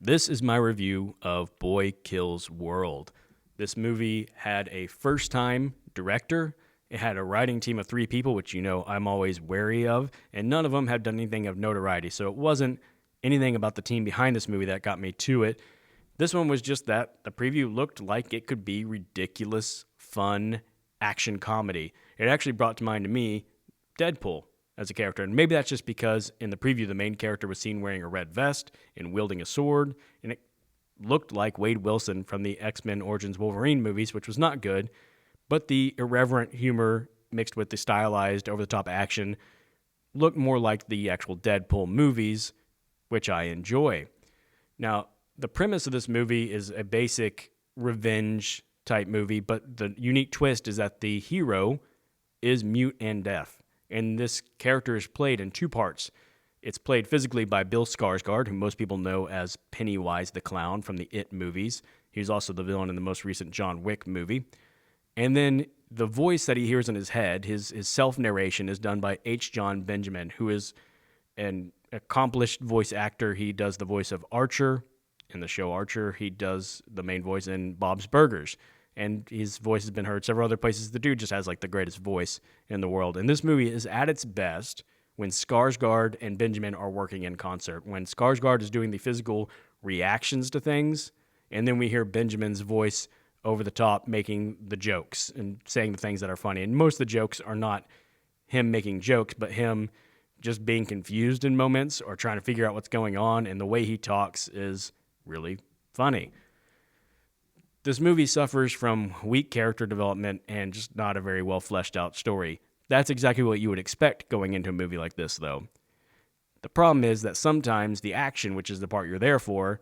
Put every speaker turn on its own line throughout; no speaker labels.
This is my review of Boy Kills World. This movie had a first-time director. It had a writing team of 3 people, which I'm always wary of, and none of them had done anything of notoriety. So it wasn't anything about the team behind this movie that got me to it. This one was just that the preview looked like it could be ridiculous, fun action comedy. It actually brought to mind to me Deadpool as a character. And maybe that's just because in the preview, the main character was seen wearing a red vest and wielding a sword. And it looked like Wade Wilson from the X-Men Origins Wolverine movies, which was not good. But the irreverent humor mixed with the stylized, over-the-top action looked more like the actual Deadpool movies, which I enjoy. Now, the premise of this movie is a basic revenge type movie, but the unique twist is that the hero is mute and deaf. And this character is played in 2 parts. It's played physically by Bill Skarsgård, who most people know as Pennywise the Clown from the It movies. He's also the villain in the most recent John Wick movie. And then the voice that he hears in his head, his self-narration, is done by H. John Benjamin, who is an accomplished voice actor. He does the voice of Archer in the show Archer. He does the main voice in Bob's Burgers. And his voice has been heard several other places. The dude just has like the greatest voice in the world. And this movie is at its best when Skarsgård and Benjamin are working in concert. When Skarsgård is doing the physical reactions to things, and then we hear Benjamin's voice over the top making the jokes and saying the things that are funny. And most of the jokes are not him making jokes, but him just being confused in moments or trying to figure out what's going on. And the way he talks is really funny. This movie suffers from weak character development and just not a very well fleshed out story. That's exactly what you would expect going into a movie like this, though. The problem is that sometimes the action, which is the part you're there for,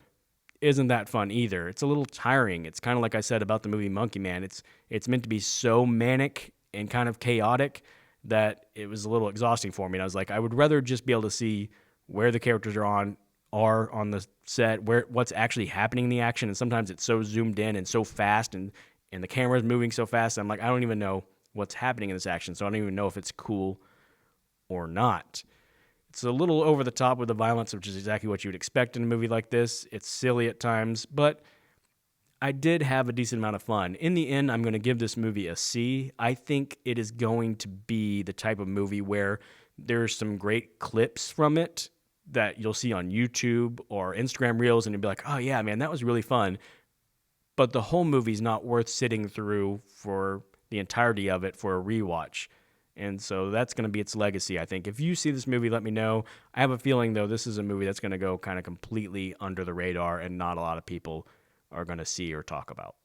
isn't that fun either. It's a little tiring. It's kind of like I said about the movie Monkey Man. It's meant to be so manic and kind of chaotic that it was a little exhausting for me. And I was like, I would rather just be able to see where the characters are on the set, what's actually happening in the action. And sometimes it's so zoomed in and so fast, and the camera's moving so fast. I'm like, I don't even know what's happening in this action, so I don't even know if it's cool or not. It's a little over the top with the violence, which is exactly what you would expect in a movie like this. It's silly at times, but I did have a decent amount of fun. In the end, I'm going to give this movie a C. I think it is going to be the type of movie where there's some great clips from it that you'll see on YouTube or Instagram Reels, and you'll be like, oh yeah, man, that was really fun. But the whole movie's not worth sitting through for the entirety of it for a rewatch. And so that's going to be its legacy, I think. If you see this movie, let me know. I have a feeling, though, this is a movie that's going to go kind of completely under the radar and not a lot of people are going to see or talk about.